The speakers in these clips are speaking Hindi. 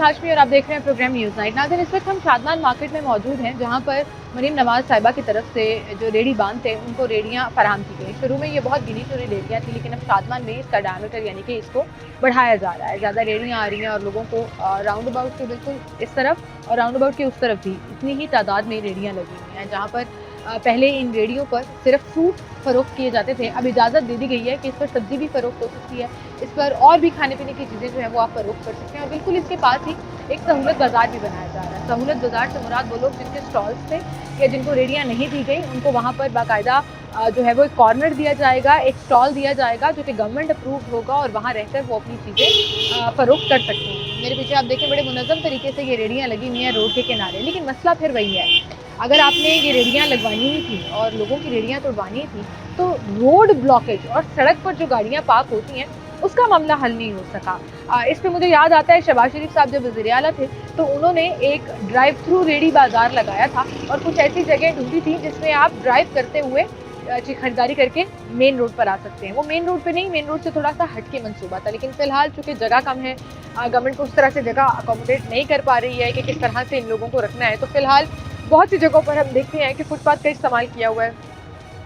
इकबाल हाशमी और आप देख रहे हैं प्रोग्राम न्यूज़ नाइट। नाज़रीन, इस वक्त हम शादमान मार्केट में मौजूद हैं, जहां पर मरीम नवाज साहिबा की तरफ से जो रेडी बांध थे उनको रेडियां फराहम की गई। शुरू में ये बहुत गिनी चुनी रेडियां थी, लेकिन अब शादमान में इसका डायमीटर यानी कि इसको बढ़ाया जा रहा है। ज़्यादा रेडियां आ रही हैं और लोगों को राउंड अबाउट के बिल्कुल इस तरफ और राउंड अबाउट के उस तरफ भी इतनी ही तादाद में रेडियाँ लगी हुई हैं। जहाँ पर पहले इन रेडियों पर सिर्फ फ्रूट फ़रोख्त किए जाते थे, अब इजाज़त दे दी गई है कि इस पर सब्ज़ी भी फ़रोख्त हो सकती है, इस पर और भी खाने पीने की चीज़ें जो है वो आप फ़रोख्त कर सकते हैं। और बिल्कुल इसके पास ही एक सहूलत बाज़ार भी बनाया जा रहा है। सहूलत बाज़ार से मुराद वो लोग जिनके स्टॉल्स थे या जिनको रेडियाँ नहीं दी गई, उनको वहाँ पर बाकायदा जो है वो एक कॉर्नर दिया जाएगा, एक स्टॉल दिया जाएगा जो कि गवर्नमेंट अप्रूव्ड होगा और वहाँ रहकर वो अपनी चीज़ें फ़रोख्त कर सकते हैं। मेरे पीछे आप देखें, बड़े मुनज़्ज़म तरीके से ये रेडियाँ लगी हुई हैं रोड के किनारे। लेकिन मसला फिर वही है, अगर आपने ये रेडियाँ लगवानी ही थी और लोगों की रेडियाँ तोड़वानी थी, तो रोड ब्लॉकेज और सड़क पर जो गाड़ियाँ पार्क होती हैं उसका मामला हल नहीं हो सका। इस पे मुझे याद आता है शहबाज शरीफ साहब जब वज़ीर आला थे तो उन्होंने एक ड्राइव थ्रू रेडी बाज़ार लगाया था और कुछ ऐसी जगह ढूंढी थी जिसमें आप ड्राइव करते हुए खरीदारी करके मेन रोड पर आ सकते हैं। वो मेन रोड पे नहीं, मेन रोड से थोड़ा सा हट के मंसूबा था, लेकिन फिलहाल चूँकि जगह कम है, गवर्नमेंट को उस तरह से जगह अकोमोडेट नहीं कर पा रही है कि किस तरह से इन लोगों को रखना है, तो फिलहाल बहुत सी जगहों पर हम देखते हैं कि फुटपाथ का इस्तेमाल किया हुआ है,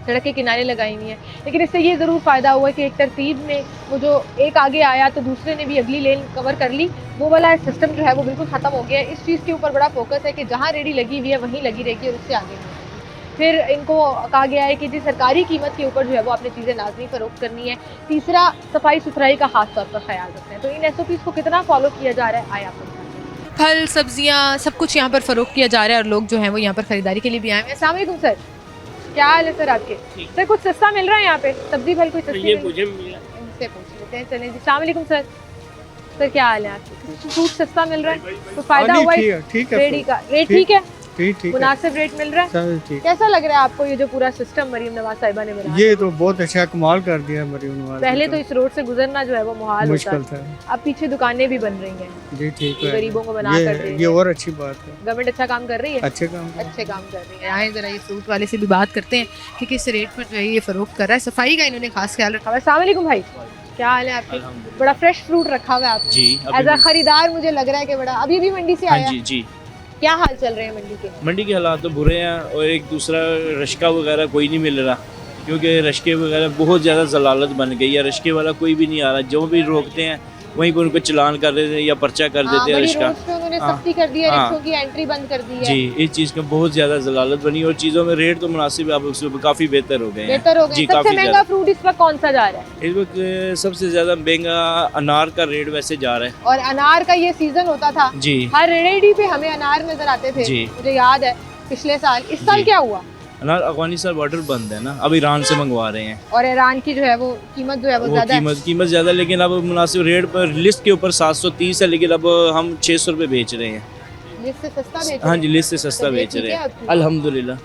सड़क के किनारे लगाई हुई हैं। लेकिन इससे ये ज़रूर फ़ायदा हुआ है कि एक तरतीब में वो जो एक आगे आया तो दूसरे ने भी अगली लेन कवर कर ली, वो वाला सिस्टम जो है वो बिल्कुल ख़त्म हो गया है। इस चीज़ के ऊपर बड़ा फोकस है कि जहाँ रेडी लगी हुई है वहीं लगी रहेगी और उससे आगे नहीं। फिर इनको कहा गया है कि जी सरकारी कीमत के ऊपर जो है वो आपने चीज़ें लाजमी फ़रोख्त करनी है। तीसरा, सफाई सुथराई का खास तौर पर ख्याल रखना है। तो इन SOPs को कितना फॉलो किया जा रहा है, आए आपको फल सब्जियाँ सब कुछ यहाँ पर फ़रोख्त किया जा रहा है और लोग जो हैं वो यहाँ पर ख़रीदारी के लिए भी आए हैं। अस्सलाम वालेकुम सर, क्या हाल है सर आपके? सर कुछ सस्ता मिल रहा है यहाँ पे, सब्जी फल कोई सस्ती ये मुझे मिला, इनसे पूछ लेते हैं। चलें जी, अस्सलाम वालेकुम सर, सर क्या हाल है आपके? फ्रूट सस्ता मिल रहा है, तो फ़ायदा हुआ है रेडी का? रेट ठीक है, मुनासिब रेट मिल रहा है? कैसा लग रहा है आपको ये जो पूरा सिस्टम मरीम नवाज साहिबा ने बनाया? ये तो बहुत अच्छा कमाल कर दिया मरीम नवाज। पहले तो इस रोड से गुजरना जो है वो मुहाल मुश्किल था, था। अब पीछे दुकानें भी बन रही हैं जी ठीक है, गरीबों को बना कर दे, ये और अच्छी बात है। गवर्नमेंट अच्छा काम कर रही है, अच्छे काम कर रही है। आए जरा ये फ्रूट वाले से भी बात करते हैं कि किस रेट पर जो है ये फरोख्त कर रहा है। सफाई का इन्होंने खास ख्याल रखा हुआ है। अस्सलाम वालेकुम भाई, क्या हाल है आपके? बड़ा फ्रेश फ्रूट रखा हुआ है आपने जी। एज अ खरीदार मुझे लग रहा है कि बड़ा अभी भी मंडी से आया। जी जी, क्या हाल चल रहे हैं मंडी के? मंडी के हालात तो बुरे हैं और एक दूसरा रश्का वगैरह कोई नहीं मिल रहा, क्योंकि रश्के वगैरह बहुत ज़्यादा जलालत बन गई है। रश्के वाला कोई भी नहीं आ रहा, जो भी रोकते हैं वहीं पर उनको चलान कर देते हैं या पर्चा कर देते हैं। रश्का उन्होंने सख्ती कर दी है, रिक्शों की एंट्री बंद कर दी है। जी, इस चीज़ का बहुत ज़्यादा जलालत बनी और चीज़ों में रेट तो मुनासिब है, अब उसमें काफ़ी बेहतर हो गए हैं। जी, सबसे महंगा फ्रूट इस वक्त कौन सा जा रहा है? इस वक्त सबसे ज़्यादा महंगा अनार का रेट वैसे जा रहा है। और अनार का ये सीजन होता था जी, हर रेडी पे हमें अनार नजर आते थे। जी, मुझे याद है पिछले साल, इस साल क्या हुआ? अनार अफगानिस्तान बॉर्डर बंद है ना, अब ईरान से मंगवा रहे हैं और ईरान की जो है वो कीमत जो है वो ज़्यादा है। कीमत ज़्यादा, लेकिन अब मुनासिब रेट पर लिस्ट के ऊपर 730 है, लेकिन अब हम 600 रुपये बेच रहे हैं। लिस्ट से सस्ता बेच रहे हैं? हाँ जी, लिस्ट से सस्ता बेच रहे हैं अल्हम्दुलिल्लाह।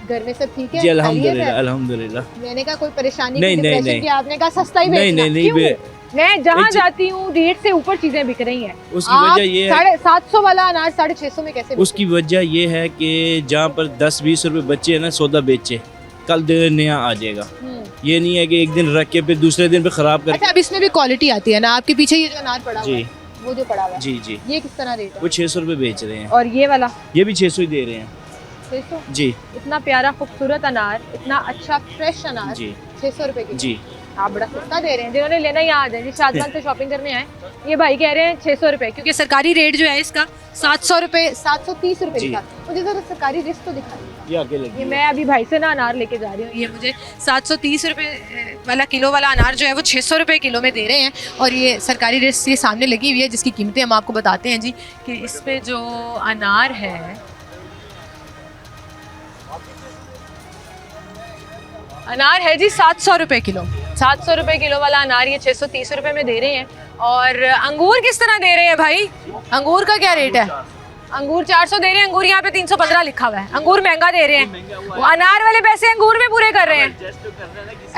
घर में सब ठीक है? जी अल्हम्दुलिल्लाह अल्हम्दुलिल्लाह। मैंने कहा कोई परेशानी नहीं, कि आपने कहा सस्ता ही बेचना। नहीं, मैं जहाँ जाती हूँ रेट से ऊपर चीजें बिक रही हैं। उसकी वजह ये है 750 वाला अनार 650 में कैसे? उसकी वजह ये है कि जहाँ पर 10-20 रुपए बच्चे है ना सौदा बेचे, कल नया आ जाएगा। ये नहीं है कि एक दिन रख के फिर दूसरे दिन पे खराब कर। अच्छा, अब इसमें भी क्वालिटी आती है ना? आपके पीछे ये जो अनार पड़ा हुआ है, वो जो पड़ा हुआ है, जी जी, ये किस तरह रेट है? वो 600 रुपये बेच रहे हैं। और ये वाला? ये भी 600 ही दे रहे हैं। 600? जी। इतना प्यारा खूबसूरत अनार, इतना अच्छा फ्रेश अनार, जी 600 रुपए की? जी, आप बड़ा सस्ता दे रहे हैं। जिन्होंने लेना यहाँ आ जाए, शादमान से शॉपिंग करने आए, ये भाई कह रहे हैं 600 रुपए, क्योंकि सरकारी रेट जो है इसका 700 रुपए, 730 रुपए लिखा। मुझे जरा सरकारी लिस्ट तो दिखा दीजिए। ये आगे लगी। ये मैं अभी भाई से ना अनार लेके जा रही हूँ, ये मुझे 730 रुपए वाला किलो वाला अनार जो है वो 600 रुपए किलो में दे रहे हैं। और ये सरकारी लिस्ट ये सामने लगी हुई है, जिसकी कीमतें हम आपको बताते हैं जी, कि इस पे जो अनार है जी 700 रुपए किलो। 700 रुपए किलो वाला अनार ये 630 रुपए में दे रहे हैं। और अंगूर किस तरह दे रहे हैं भाई? अंगूर का क्या रेट है? अंगूर 400 दे रहे हैं। अंगूर यहाँ पे 315 लिखा हुआ है। अंगूर महंगा दे रहे हैं, वो अनार वाले पैसे अंगूर में पूरे कर रहे हैं।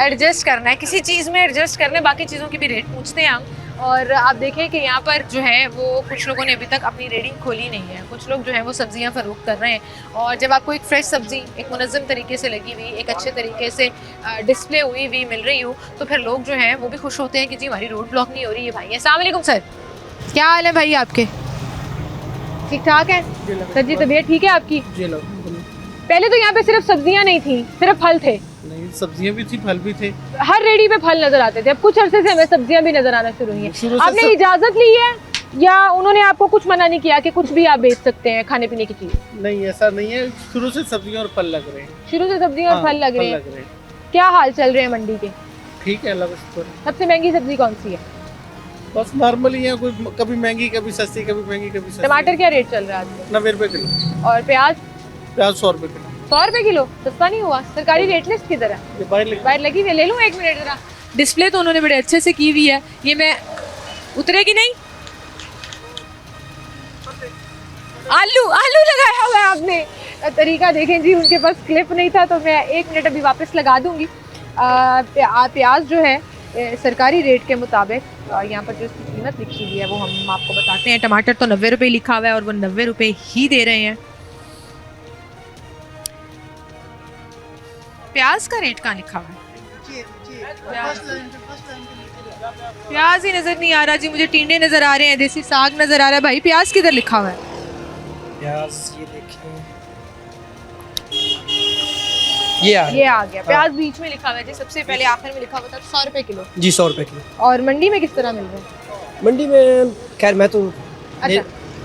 एडजस्ट करना है, किसी चीज़ में एडजस्ट करना है, बाकी चीज़ों की भी रेट पूछते हैं हम। और आप देखें कि यहाँ पर जो है वो कुछ लोगों ने अभी तक अपनी रेडी खोली नहीं है। कुछ लोग जो है वो सब्जियाँ फ़रोख्त कर रहे हैं। और जब आपको एक फ़्रेश सब्ज़ी एक मुनज़्ज़म तरीके से लगी हुई, एक अच्छे तरीके से डिस्प्ले हुई हुई मिल रही हो, तो फिर लोग जो हैं वो भी खुश होते हैं कि जी हमारी रोड ब्लॉक नहीं हो रही है। भाई अस्सलाम वालेकुम सर, क्या हाल है भाई आपके? ठीक ठाक है सर जी, तबीयत ठीक है आपकी? जी लो। पहले तो यहाँ पे सिर्फ सब्जियाँ नहीं थी, सिर्फ फल थे। नहीं, सब्जियां भी थी, फल भी थे। हर रेडी पे फल नजर आते थे, अब कुछ अरसे से हमें सब्जियां भी नजर आना शुरू हुई शुरू हैं। से आपने इजाजत ली है या उन्होंने आपको कुछ मना नहीं किया कि कुछ भी आप बेच सकते हैं खाने पीने की चीज? नहीं, ऐसा नहीं है, शुरू से सब्जियां और फल लग रहे हैं। शुरू से सब्जियां और हाँ, फल लग रहे हैं। लग रहे हैं। क्या हाल चल रहे हैं मंडी के? ठीक है, अल्लाह का शुक्र है। सबसे महंगी सब्जी कौन सी है? बस नॉर्मल ही है, कोई कभी महंगी कभी सस्ती, कभी महंगी कभी सस्ती। टमाटर क्या रेट चल रहा है आज? 90 रुपए किलो। और प्याज? प्याज 100 रुपए किलो। 100 रुपए किलो, सस्ता नहीं हुआ? सरकारी रेट लिस्ट की तरह ये बाहर बाहर लगी हुई है, ले लूँ एक मिनट जरा। डिस्प्ले तो उन्होंने बड़े अच्छे से की हुई है, ये मैं उतरेगी नहीं? आलू आलू लगाया हुआ है आपने, तरीका देखें जी, उनके पास क्लिप नहीं था तो मैं एक मिनट अभी वापस लगा दूंगी। प्याज जो है सरकारी रेट के मुताबिक यहाँ पर जो इसकी कीमत लिखी हुई है वो हम आपको बताते हैं। टमाटर तो 90 रुपये लिखा हुआ है और वो 90 रुपये ही दे रहे हैं। प्याज का रेट कहाँ लिखा हुआ है? प्याज ही नजर नहीं आ रहा जी, मुझे टिंडे नजर आ रहे हैं, देसी साग नजर आ रहा है। भाई प्याज किधर लिखा हुआ है? प्याज ये देखिए, ये आ गया। प्याज बीच में लिखा हुआ है जी, सबसे पहले आखिर में लिखा हुआ था 100 रुपए किलो। जी 100 रुपए किलो। और मंडी में किस तरह मिल रहे हैं? मंडी में खैर मैं तो अच्छा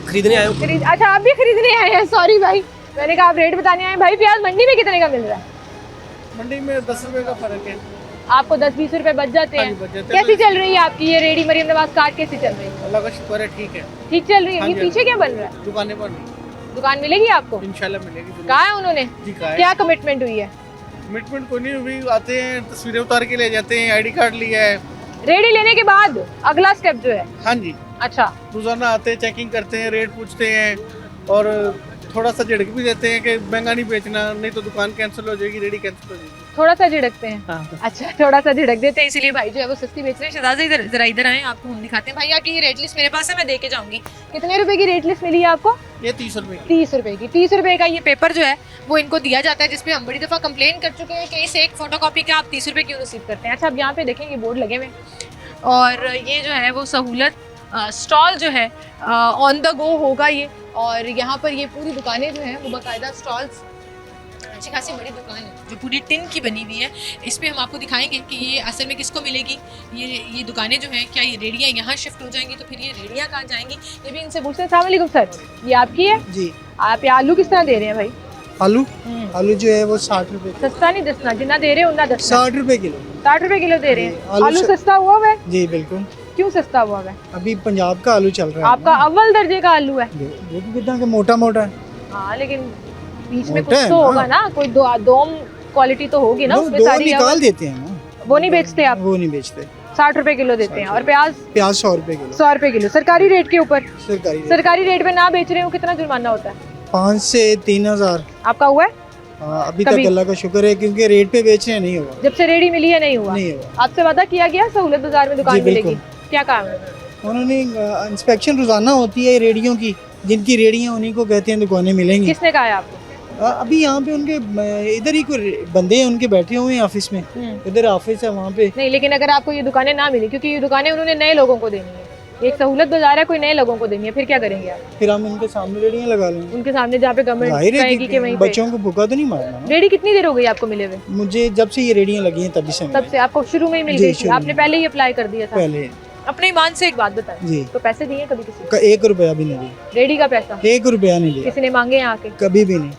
खरीदने आया हूँ। अच्छा आप भी खरीदने आए हैं, सॉरी भाई, मैंने कहा आप रेट बताने आए हैं। भाई प्याज मंडी में कितने का मिल रहा है? मंडी में 10 रुपए का फर्क है। आपको 10-20 रुपए बच जाते हाँ हैं। जी, बच जाते हैं। कैसी चल रही है आपकी ये रेडी मरियम नवाज कार्ड, कैसी चल रही है? अल्लाह का शुक्र है, ठीक है। ठीक चल रही है। हाँ ये जी, पीछे क्या बन रहा है? दुकानें पर नहीं, दुकान मिलेगी आपको? इंशाल्लाह मिलेगी जरूर। कहा है उन्होंने? जी कहा है। क्या कमिटमेंट हुई है? कमिटमेंट कोई नहीं हुई, आते हैं तस्वीरें उतार के ले जाते हैं, आईडी कार्ड लिया है। रेडी लेने के बाद अगला स्टेप जो है? हाँ जी, अच्छा, रोजाना आते हैं, चेकिंग करते हैं, रेट पूछते हैं और थोड़ा सा झिड़क भी देते हैं कि महंगा नहीं बेचना, नहीं तो दुकान कैंसिल हो जाएगी, रेडी कैंसिल हो जाएगी। थोड़ा सा झिड़कते हैं। हाँ। अच्छा, थोड़ा सा झिड़क देते हैं, इसीलिए भाई जो है वो सस्ती बेच रहे हैं। शहजादा इधर जरा इधर आए, आपको हम दिखाते हैं। भाई आपकी ये रेट लिस्ट मेरे पास है, मैं दे के जाऊंगी। कितने रुपए की रेट लिस्ट मिली है आपको? ये 30 रुपए की। 30 रुपए की। 30 रुपए का ये पेपर जो है वो इनको दिया जाता है, जिसपे हम बड़ी दफ़ा कंप्लेन कर चुके हैं कि इस एक फोटोकॉपी का आप 30 रुपए क्यों रिसीव करते हैं। अच्छा, अब यहाँ पे देखेंगे बोर्ड लगे हुए और ये जो है वो सहूलत स्टॉल जो है ऑन द गो होगा ये। और यहाँ पर ये पूरी दुकानें जो हैं वो बाकायदा स्टॉल्स, अच्छी खासी बड़ी दुकान है जो पूरी टिन की बनी हुई है। इस पे हम आपको दिखाएंगे कि ये असल में किसको मिलेगी। ये दुकानें जो हैं, क्या ये रेडियाँ यहाँ शिफ्ट हो जाएंगी तो फिर ये रेडियाँ कहाँ जाएंगी, ये भी इनसे पूछते हैं। अस्सलाम वालेकुम सर, ये आपकी है? जी। आप ये आलू किस तरह दे रहे हैं भाई? आलू आलू जो है वो 60 रुपए। सस्ता नहीं दसना, जितना दे रहे हो उतना दसना। 60 रुपए किलो। 60 रुपए किलो दे रहे हैं। आलू आलू सस्ता हुआ हुआ है? जी बिल्कुल। क्यों सस्ता हुआ हुआ है? अभी पंजाब का आलू चल रहा है। आपका अव्वल दर्जे का आलू है। देखो कितना के मोटा मोटा है। हाँ, लेकिन बीच में मोटा कुछ है तो ना। होगा ना, कोई दोम क्वालिटी तो होगी ना उसमें दो सारी। निकाल देते हैं ना, वो नहीं बेचते आप? वो नहीं बेचते। 60 रुपए किलो देते हैं। और प्याज? प्याज 100 रुपए किलो। 100 रुपए किलो सरकारी रेट के ऊपर। सरकारी रेट पे ना बेच रहे हो कितना जुर्माना होता है? 5 से 3,000। आपका हुआ है? अभी कभी? तक अल्लाह का शुक्र है, क्योंकि रेट पे बेच रहे नहीं हुआ। जब से रेडी मिली है नहीं हुआ? नहीं हुआ। आपसे वादा किया गया सहूलत बाजार में दुकान जी, मिलेगी, बिल्कुल। क्या कहा? उन्होंने इंस्पेक्शन रोजाना होती है रेडियों की, जिनकी रेडियां उन्हीं को कहते हैं दुकानें मिलेंगी। किसने कहा है आपको? अभी यहाँ पे उनके इधर ही कोई बंदे हैं, उनके बैठे हुए हैं ऑफिस में। इधर ऑफिस है वहाँ पे। नहीं, लेकिन अगर आपको ये दुकानें ना मिली, क्योंकि ये दुकानें उन्होंने नए लोगों को देनी है, एक सहूलत बाजार है, कोई नए लोगों को देनी है, फिर क्या करेंगे आप? फिर हम उनके सामने रेडियां लगा लेंगे। उनके सामने जहाँ पे गवर्नमेंट जाहिर है कहेगी कि वहीं पे। बच्चों को भूखा तो नहीं मारना ना। रेडी कितनी देर हो गई आपको मिले हुए? मुझे जब से ये रेडियां लगी हैं तभी से तब से आपको शुरू में ही मिल जी, गई थी? शुरू आपने में। पहले ही अप्लाई कर दिया था? पहले अपने ईमान से एक बात बताएं, जी। तो पैसे दिए कभी किसी को? 1 रुपया भी नहीं दिया। रेडी का पैसा 1 रुपया नहीं दिया, किसी ने मांगे यहाँ आके? कभी भी नहीं।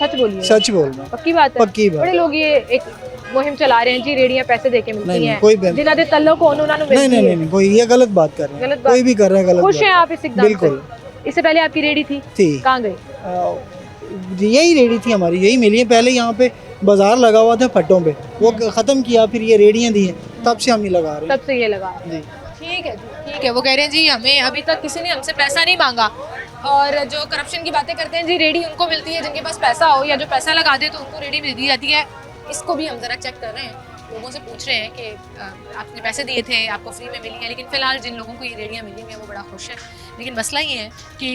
सच बोलिए। सच बोल रहा हूँ, पक्की बात है? पक्की बात। बड़े लोग ये एक मुहिम चला रहे हैं जी, रेडियां पैसे देके मिलती नहीं, हैं, कोई बात- जिन्हों दे तल्लो को उन्होंने नहीं मिलती नहीं है। नहीं, कोई ये गलत बात कर रहे हैं। गलत बात। कोई भी कर रहा है गलत खुश बात। हैं आप इस इक़दाम से? बिल्कुल। इससे पहले आपकी रेडी थी? थी। कहाँ गई? यही रेडी थी हमारी, यही मिली है। पहले यहाँ पे बाजार लगा हुआ था फट्टों पे, वो खत्म किया, फिर ये रेडियां दी हैं, तब से हम ही लगा रहे हैं। तब से ये लगा। जी। ठीक है जी, ठीक है। वो कह रहे हैं जी हमें अभी तक किसी ने हमसे पैसा नहीं मांगा। और जो करप्शन की बातें करते हैं जी, रेडी उनको मिलती है जिनके पास पैसा हो, या जो पैसा लगा दे तो उनको रेडी मिल दी जाती है। इसको भी हम जरा चेक कर रहे हैं लोगों से पूछ रहे हैं कि आपने पैसे दिए थे, आपको फ्री में मिली है, लेकिन फ़िलहाल जिन लोगों को ये रेडियाँ मिली हुई हैं वो बड़ा खुश है। लेकिन मसला ये है कि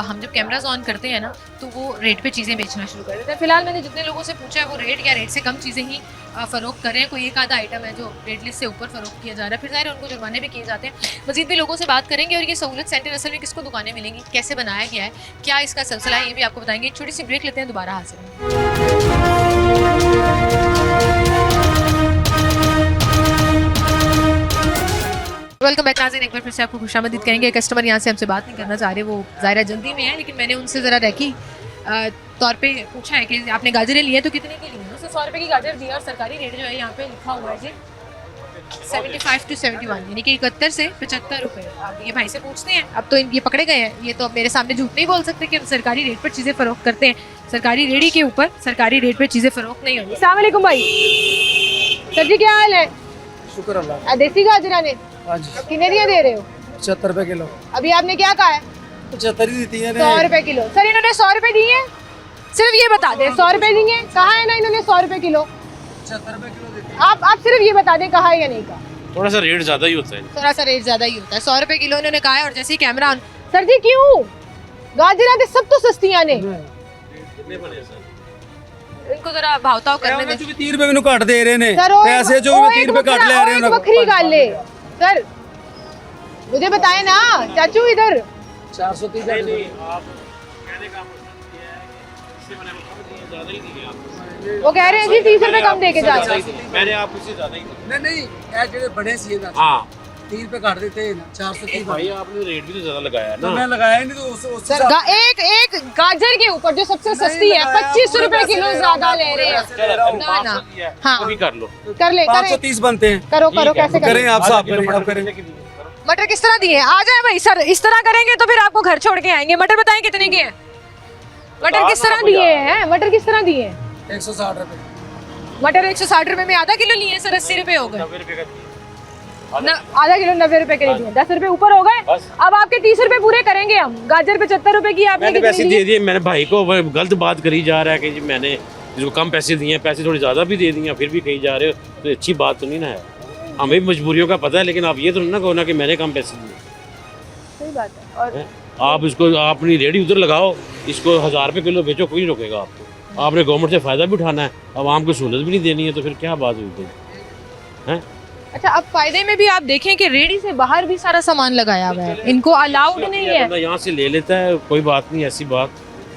हम जब कैमराज ऑन करते हैं ना तो वो रेट पे चीज़ें बेचना शुरू कर देते हैं। फ़िलहाल मैंने जितने लोगों से पूछा है वो रेट या रेट से कम चीज़ें ही फ़रोख्त कर रहे हैं। कोई एक आधा आइटम है जो रेट लिस्ट से ऊपर फ़रोख्त किया जा रहा है, फिर ज़ाहिर है उनको जुर्माने भी किए जाते हैं। मज़ीद भी लोगों से बात करेंगे और ये सहूलत सेंटर असल में किसको दुकानें मिलेंगी, कैसे बनाया गया है, क्या इसका सिलसिला है, ये भी आपको बताएंगे। एक छोटी सी ब्रेक लेते हैं, दोबारा हाजिर हैं। वेलकम बैक नाज़रीन, एक बार फिर से आपको खुशामदीद कहेंगे। कस्टमर यहाँ से हमसे बात नहीं करना चाह रहे, वो ज़ाहिर जल्दी में है, लेकिन मैंने उनसे ज़रा रखी तौर पे पूछा है कि आपने गाजरें ली है तो कितने की ली है। उसने 100 रुपये की गाजर दी है और सरकारी रेट जो है यहाँ पे लिखा हुआ है जी 75 to 71, यानी कि 71 से 75 रुपये। अब ये भाई से पूछते हैं, अब तो ये पकड़े गए हैं, ये तो अब मेरे सामने झूठ नहीं बोल सकते कि हम सरकारी रेट पर चीज़ें फ़रोख्त करते हैं। सरकारी रेडी के ऊपर सरकारी रेट पर चीज़ें फ़रोख्त नहीं होंगी। अस्सलाम वालेकुम भाई, सर जी क्या हाल है? शुक्र अल्लाह। देसी गाजरा ने हाँ जी, कितने दिए दे रहे हो? 75 रुपए किलो। अभी आपने क्या कहा है? 75 ही देती है 100 रुपए किलो। सर इन्होंने 100 रुपए दिए हैं, सिर्फ ये बता दें 100 रुपए दिए, कहा है ना इन्होंने 100 रुपए किलो। 75 रुपए किलो देती आप सिर्फ ये बता दें कहा है या नहीं कहा। थोड़ा सा रेट ज़्यादा ही होता है। थोड़ा सा रेट ज्यादा ही होता है, 100 रुपए किलो इन्होंने कहा है। और जैसे ही कैमरा ऑन, सर जी क्यों गाजरा दे सब तो सस्तियां ने, कितने बने सर? इनको जरा भावताव करने मैं दें। जो 3 रुपए मैंने घट दे रहे ने सर पैसे जो भी 3 रुपए घट ले रहे हैं बकरी गाल ले। सर मुझे बताए ना चाचू, इधर 430 नहीं, आप कहने का मतलब ये है कि इससे मैंने कम दिए, ज़्यादा ही दिए आपको। वो कह रहे हैं जी 30 रुपए कम दे के जा रहे हैं। मैंने आपको इससे ज़्यादा ही दिए। नहीं ये जेडे बड़े सी ना हाँ 3 रुपए घट देते हैं ना 430। भाई आपने रेट भी तो ज़्यादा लगाया तो ना। मैं लगाया ही नहीं तो उस सर एक गाजर के ऊपर जो सबसे सस्ती है 25 रुपए किलो ज्यादा ले रहे हैं। ना ना हाँ अभी कर लो। कर ले, करें 530 बनते हैं। करो करो, कैसे करें करें? आप साहब करें आप करें। मटर किस तरह दिए? आ जाए भाई सर, इस तरह करेंगे तो फिर आपको घर छोड़ के आएंगे। मटर बताएं कितने के हैं? मटर किस तरह दिए हैं? मटर किस तरह दिए हैं? 160 रुपए। मटर 160 रुपए में आधा किलो लिए सर, 80 रुपए हो गए। 90 रुपए का दिए। आधा किलो 90 रुपए के लिए 10 रुपए ऊपर हो गए। बस। अब आपके 30 रुपए पूरे करेंगे हम। गाजर 75 रुपए की आपने मैंने कितनी पैसे दी? दे दिए, मैंने भाई को गलत बात करी जा रहा है कि जी मैंने जिसको कम पैसे दिए हैं, पैसे थोड़े ज़्यादा भी दे दिए, फिर भी कही जा रहे हो, तो अच्छी बात तो नहीं ना है। हमें भी मजबूरियों का पता है, लेकिन आप ये तो ना कहो ना कि मैंने कम पैसे दिए। सही बात है। और आप इसको अपनी रेडी उधर लगाओ, इसको 1000 रुपये किलो बेचो, कोई नहीं रोकेगा आपको। आपने गवर्नमेंट से फ़ायदा भी उठाना है, आवाम को सहूलत भी नहीं देनी है, तो फिर क्या बात हुई है? अच्छा, अब फायदे में भी आप देखें कि रेडी से बाहर भी सारा सामान लगाया हुआ है, इनको अलाउड नहीं है। बंदा यहाँ से ले लेता है, कोई बात नहीं, ऐसी बात।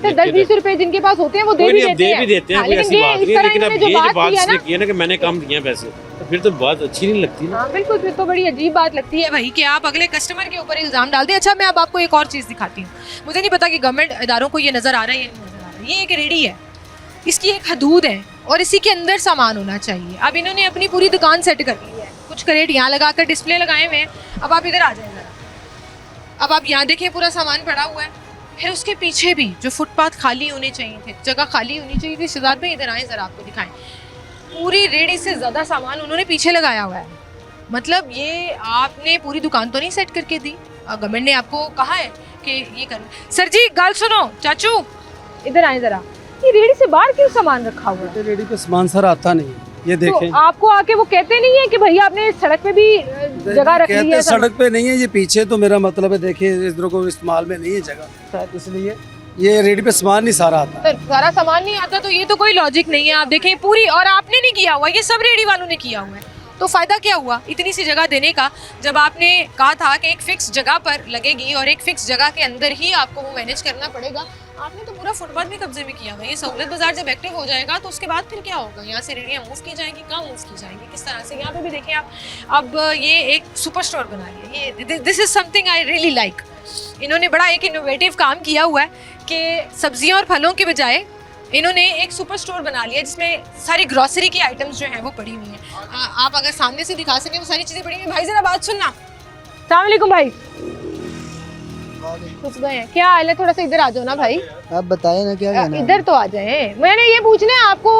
10-20 रुपए जिनके पास होते हैं वो दे भी देते हैं। भी देते हैं, हाँ, कोई ऐसी बात नहीं है, लेकिन अब जो ये जो बात की है इसने की है ना कि मैंने कम दिए हैं पैसे, तो फिर तो बात अच्छी नहीं लगती ना। हाँ बिल्कुल, फिर तो बड़ी अजीब बात लगती है भाई कि आप अगले कस्टमर के ऊपर इल्जाम डाल दें। अच्छा, मैं अब आपको एक और चीज़ दिखाती हूँ। मुझे नहीं पता कि गवर्नमेंट इदारों को ये नज़र आ रहा है या नहीं नज़र आ रहा है। ये एक रेडी है, इसकी एक हदूद है और इसी के अंदर सामान होना चाहिए। अब इन्होंने अपनी पूरी दुकान सेट कर ली है, कुछ करेट यहाँ लगाकर डिस्प्ले लगाए हुए हैं। अब आप इधर आ जाए ज़रा, अब आप यहाँ देखें पूरा सामान पड़ा हुआ है। फिर उसके पीछे भी जो फुटपाथ खाली होने चाहिए थे, जगह खाली होनी चाहिए थी। सिद्धार्थ भाई इधर आए ज़रा, आपको दिखाएं। पूरी रेडी से ज़्यादा सामान उन्होंने पीछे लगाया हुआ है। मतलब ये आपने पूरी दुकान तो नहीं सेट करके दी, गवर्नमेंट ने आपको कहा है कि ये करना। सर जी गाल सुनो, चाचू इधर आए ज़रा। ये रेडी से बाहर क्यों सामान रखा हुआ है? रेडी पे सामान सर आता नहीं है, ये देखें। तो आपको आके वो कहते नहीं है कि भैया आपने सड़क पे भी जगह रख ली कहते है? सड़क पे नहीं है, ये पीछे, तो मेरा मतलब है देखिए इधर को इस्तेमाल में नहीं है जगह, शायद इसलिए ये रेडी पे सामान नहीं सारा आता। सर सारा सामान नहीं आता तो ये तो कोई लॉजिक नहीं है। आप देखें पूरी, और आपने नहीं किया हुआ, ये सब रेडी वालों ने किया हुआ है। तो फ़ायदा क्या हुआ इतनी सी जगह देने का, जब आपने कहा था कि एक फ़िक्स जगह पर लगेगी और एक फ़िक्स जगह के अंदर ही आपको वो मैनेज करना पड़ेगा। आपने तो पूरा फुटपाथ भी कब्जे में किया हुआ है। ये सहूलत बाजार जब एक्टिव हो जाएगा तो उसके बाद फिर क्या होगा? यहाँ से रेडियाँ मूव की जाएंगी, कहाँ मूव की जाएंगी, किस तरह से? यहाँ पे भी देखिए आप, अब ये एक सुपर स्टोर बना लिया। ये this is something I really like. इन्होंने बड़ा एक इनोवेटिव काम किया हुआ है कि सब्जियाँ और फलों के बजाय इन्होंने एक सुपर स्टोर बना लिया जिसमें सारी ग्रॉसरी की आइटम्स जो हैं वो पड़ी हुई हैं। आप अगर सामने से दिखा सकें वो सारी चीज़ें पड़ी हुई हैं। भाई ज़रा बात सुनना। अस्सलाम वालेकुम भाई। कुछ गए हैं क्या हाल है? थोड़ा सा इधर आ जाओ ना भाई। आप बताए ना क्या कहना है? इधर तो आ जाए। मैंने ये पूछना है आपको,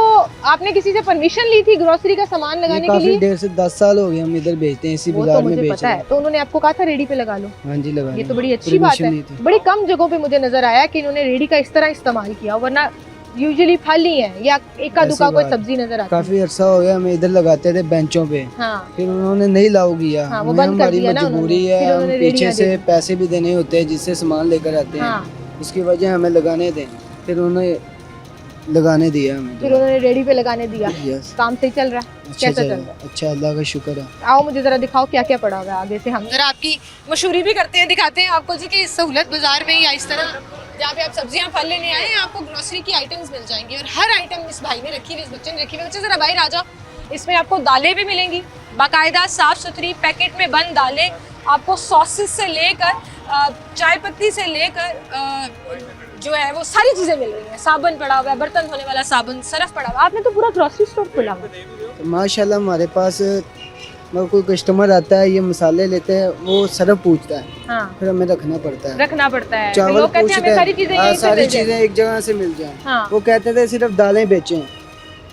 आपने किसी से परमिशन ली थी ग्रोसरी का सामान लगाने के काफी लिए? 1.5 से 10 साल हो गए हम इधर बेचते हैं, इसी वो बाजार तो में मुझे बेच पता रहे है, हैं। तो उन्होंने आपको कहा था रेडी पे लगा लो। हाँ जी लगा ये तो बड़ी अच्छी बात है। बड़ी कम जगहों पे मुझे नजर आया कि इन्होंने रेडी का इस तरह इस्तेमाल किया, वरना यूजुअली फल ही है या इक्का ऐसी दुक्का कोई बात। सब्जी नजर आती है? काफी अरसा हो गया, हम इधर लगाते थे बेंचों पे, हाँ फिर उन्होंने नहीं लाऊ किया। हाँ, वो हमें बंद कर हमारी दिया ना मजबूरी उन्होंने। फिर है, हम उन्होंने पीछे रेहड़ियाँ से दे दी। पैसे भी देने होते हैं जिससे सामान लेकर आते हैं, हाँ उसकी वजह हमें लगाने दें, फिर उन्होंने लगाने दिया हमें। फिर उन्होंने रेडी पे लगाने दिया। यस, काम सही चल रहा है? अच्छा कैसा चल चल रहा रहा है, अच्छा अल्लाह का शुक्र है। आओ मुझे जरा दिखाओ क्या क्या पड़ा हुआ है आगे से, हम जरा आपकी मशहूरी भी करते हैं, दिखाते हैं आपको जी कि सहूलत बाजार में या इस तरह जहाँ पे आप सब्जियां फल लेने आए हैं आपको ग्रोसरी की आइटम्स मिल जाएंगी और हर आइटम इस भाई ने रखी हुई, इस बच्चे ने रखी हुई। बच्चे जरा बाहर आ जाओ। इसमें आपको दालें भी मिलेंगी, बाकायदा साफ सुथरी पैकेट में बंद दालें, आपको सॉसेस से लेकर चाय पत्ती से लेकर जो है वो सारी चीज़ें मिल रही हैं। साबुन पड़ा हुआ है, बर्तन धोने वाला साबुन, सर्फ पड़ा हुआ है। आपने तो पूरा ग्रोसरी स्टोर खोला हुआ है। तो माशाल्लाह हमारे पास मतलब कोई कस्टमर आता है, ये मसाले लेते हैं, वो सरफ पूछता है, हाँ फिर हमें रखना पड़ता है। रखना पड़ता है। चावल लोग कहते हैं पूछते हमें सारी चीजें यहीं से सारी दे दे। चीजें एक जगह से मिल जाएं। हाँ वो कहते थे सिर्फ दालें बेचें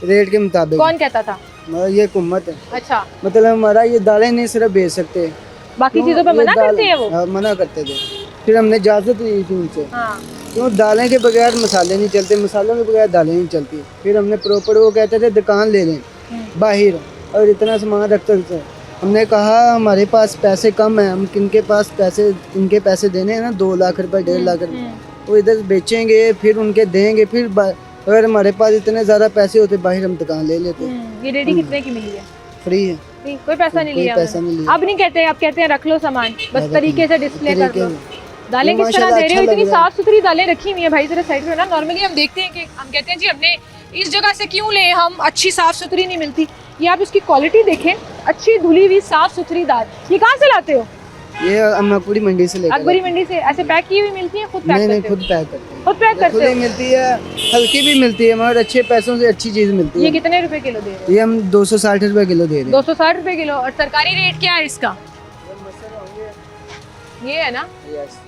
रेट के मुताबिक। कौन कहता था? मतलब ये हुकूमत है, अच्छा, मतलब हमारा ये दालें नहीं सिर्फ बेच सकते, बाकी क्यों चीजों पे ये मना दाल- करते हैं वो? हाँ, मना करते थे। फिर हमने इजाज़त ली थी उनसे, हाँ क्यों दालें के बगैर मसाले नहीं चलते, मसालों के बगैर दालें नहीं चलती। फिर हमने प्रॉपर, वो कहते थे दुकान ले लें बाहर और इतना सामान रख सकते हैं। हमने कहा हमारे पास पैसे कम है, हम किनके पास पैसे, इनके पैसे देने हैं ना 2 लाख रुपए 1.5 लाख रुपए, वो इधर बेचेंगे फिर उनके देंगे, फिर अगर हमारे पास इतने ज़्यादा पैसे होते बाहर हम दुकान ले लेते। ये रेडी कितने की मिली है? फ्री है, नहीं, कोई पैसा नहीं कोई लिया पैसा उन्होंने। नहीं लिया। अब नहीं कहते, अब कहते हैं रख लो सामान, बस रख तरीके लो। से डिस्प्ले कर लो। तरीके दालें ये किस तरह माशाल्लाह दे रहे हो? अच्छा इतनी लग रहा है। साफ सुथरी दालें रखी हुई है भाई, जरा साइड में ना। नॉर्मली हम देखते हैं कि हम कहते हैं जी हमने इस जगह से क्यों ले, हम अच्छी साफ सुथरी नहीं मिलती। ये आप इसकी क्वालिटी देखें, अच्छी धुली हुई साफ सुथरी दाल। ये कहाँ से लाते हो? ये अम्मापुरी मंडी से लेकर अकबरी आते हैं। मंडी से ऐसे पैक की हुई मिलती है? खुद पैक नहीं नहीं, करते हो? खुद पैक करते हैं। खुद पैक करते खुली हो? मिलती है, हल्की भी मिलती है, मगर अच्छे पैसों से अच्छी चीज़ मिलती ये है। कितने रुपए किलो दे रहे ये हम 260 रुपए किलो दे रहे हो? हैं। 260 रुपए किलो। और सरकारी रेट क्या है इसका? ये है ना, यस,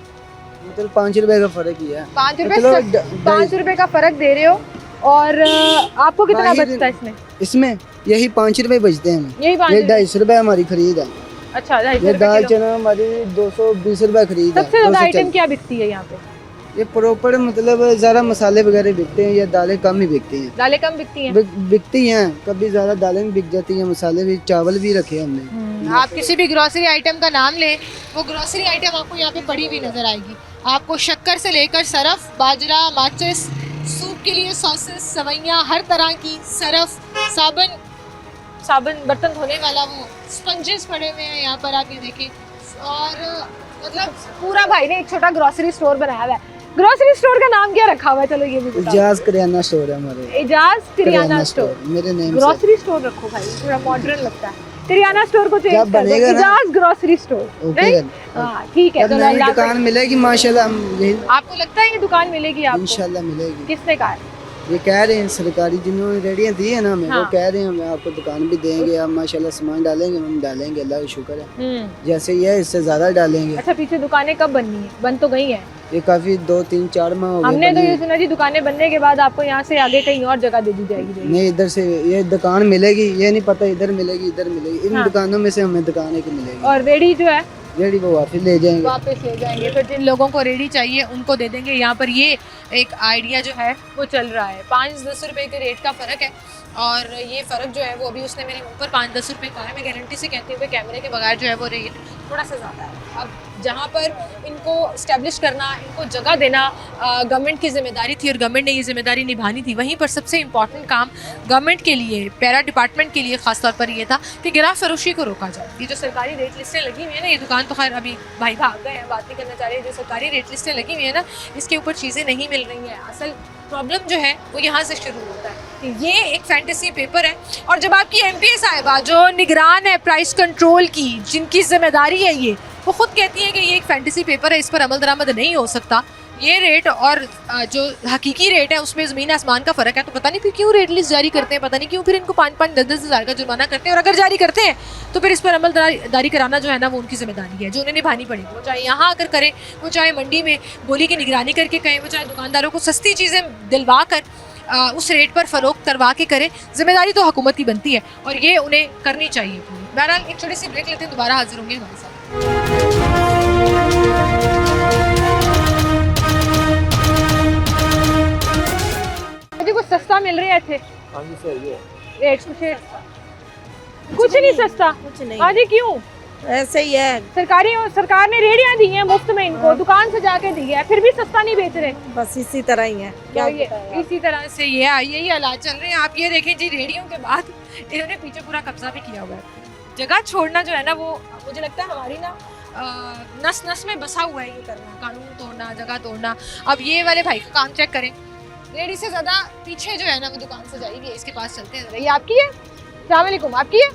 मतलब 5 रुपए का फर्क ही है। 5 रुपए मतलब 5 रुपए का फर्क दे रहे हो। और आपको कितना बाहर- बचता है इसमें? इसमें यही 5 रुपए बचते हैं हमें। यही 5 ये रुपए। 250 रुपए हमारी खरीद है। अच्छा, 250 ये रुपए दाल किलो। चना हमारी 220 रुपए खरीद है। सबसे ज्यादा 240। आइटम क्या बिकती है यहाँ पे? ये प्रॉपर मतलब ज़्यादा मसाले वगैरह बिकते हैं, या दालें कम ही बिकती हैं। दालें कम बिकती हैं। बिकती हैं, कभी ज़्यादा दालें भी बिक जाती हैं, मसाले भी, चावल भी रखे हैं हमने। आप किसी भी ग्रोसरी आइटम का नाम लें, वो ग्रोसरी आइटम आपको यहाँ पे पड़ी हुई नजर आएगी। आपको शक्कर से लेकर सरफ, बाजरा, माचिस, सूप के लिए सॉसेस, सवैयाँ, हर तरह की सरफ, साबुन, बर्तन धोने वाला, वो स्पंजेस पड़े हुए हैं यहाँ पर, आप ये देखें। और मतलब पूरा भाई ने एक छोटा ग्रोसरी स्टोर बनाया हुआ है। ग्रोसरी स्टोर का नाम क्या रखा हुआ है? चलो ये भी बताओ। इजाज किराना स्टोर है हमारे। एजाज किरियाना स्टोर। मेरे नेम से। ग्रोसरी स्टोर रखो भाई, थोड़ा मॉडर्न लगता है। किरियाना स्टोर को चेंज जब कर दो, बनेगा ना। Ejaz grocery store. ओके नहीं? then। हाँ ठीक है, जब चलो नई अल्लाह दुकान मिलेगी माशाल्लाह, हम यही आपको लगता है ये दुकान मिलेगी आपको? इंशाल्लाह मिलेगी। किसने कहा है? ये कह रहे हैं सरकारी जिन्होंने रेडियाँ दी है ना हमें, हाँ। वो कह रहे हैं हमें आपको दुकान भी देंगे, आप माशाल्लाह सामान डालेंगे, हम डालेंगे, अल्लाह का शुक्र है। जैसे ये है इससे ज़्यादा डालेंगे। अच्छा, पीछे दुकानें कब बननी है? बन तो गई हैं। ये काफ़ी 2 3 4 माह हो गए हमने तो बनी ये है। सुना जी दुकानें बनने के बाद आपको यहाँ से आगे कहीं और जगह दे दी जाएगी। नहीं, इधर से ये दुकान मिलेगी, ये नहीं पता इधर मिलेगी इधर मिलेगी, इन हाँ। दुकानों में से हमें दुकान एक मिलेगी। और रेडी जो है रेडी वो वापस ले जाएंगे। वापस ले जाएंगे। फिर जिन लोगों को रेडी चाहिए उनको दे देंगे। यहाँ पर ये एक आइडिया जो है वो चल रहा है। 5-10 रुपए के रेट का फ़र्क है। और ये फ़र्क जो है वो अभी उसने मेरे मुँह पर 5-10 रुपए कहा है। मैं गारंटी से कहती हूँ कि कैमरे के बगैर जो है वो रेट थोड़ा सा ज़्यादा है। अब जहाँ पर इनको इस्टेब्लिश करना, इनको जगह देना गवर्नमेंट की जिम्मेदारी थी और गवर्नमेंट ने ये जिम्मेदारी निभानी थी। वहीं पर सबसे इम्पॉर्टेंट काम गवर्नमेंट के लिए, पैरा डिपार्टमेंट के लिए ख़ास तौर पर ये था कि गिरा फरोशी को रोका जाए। ये जो सरकारी रेट लिस्टें लगी हुई हैं ना, ये दुकान तो खैर अभी भाई भाग गए हैं, बात नहीं करना चाह रहे। जो सरकारी रेट लिस्टें लगी हुई हैं ना, इसके ऊपर चीज़ें नहीं मिल रही हैं। असल प्रॉब्लम जो है वो यहाँ से शुरू होता है कि ये एक फैंटेसी पेपर है। और जब आपकी एमपीए साहिबा जो निगरान है प्राइस कंट्रोल की, जिनकी जिम्मेदारी है ये, वो खुद कहती है कि ये एक फैंटेसी पेपर है, इस पर अमल दरामद नहीं हो सकता, ये रेट और जो हकीकी रेट है उसमें ज़मीन आसमान का फ़र्क है, तो पता नहीं फिर क्यों रेट लिस्ट जारी करते हैं, पता नहीं क्यों फिर इनको 5-5-10-10 हज़ार का जुर्माना करते हैं। और अगर जारी करते हैं तो फिर इस पर अमल दारी कराना जो है ना वो उनकी जिम्मेदारी है, जो उन्हें निभानी पड़ेगी। वो चाहे यहाँ आकर करें, वो चाहे मंडी में बोली की निगरानी करके कहें, वो चाहे दुकानदारों को सस्ती चीज़ें दिलवा कर उस रेट पर फ़रोख्त करवा के करें। जिम्मेदारी तो हुकूमत की बनती है और ये उन्हें करनी चाहिए पूरी। बहरहाल एक छोटी सी ब्रेक लेते हैं, दोबारा हाजिर होंगे हमारे साथ। कुछ सस्ता मिल रहा है इत्थे? हाँ जी सही है। रेट कुछ नहीं सस्ता? कुछ नहीं, हाँ जी, क्यों? ऐसे ही है, सरकार ने रेडियां दी हैं मुफ्त में इनको, दुकान सजा के दी है, फिर भी सस्ता नहीं बेच रहे। बस इसी तरह ही है। क्या तो ये बताएं आप? इसी तरह से यही हालात चल रहे हैं। आप ये देखें जी, रेडियो के बाद इन्होंने पीछे पूरा कब्जा भी किया हुआ है। जगह छोड़ना जो है ना, वो मुझे लगता है हमारी ना नस नस में बसा हुआ है ये करना, कानून तोड़ना, जगह तोड़ना। अब ये वाले भाई का काम चेक करें, रेडी से ज्यादा पीछे जो है ना वो दुकान सजाई हुई है, इसके पास चलते हैं। ये आपकी है? अस्सलाम वालेकुम, आपकी है?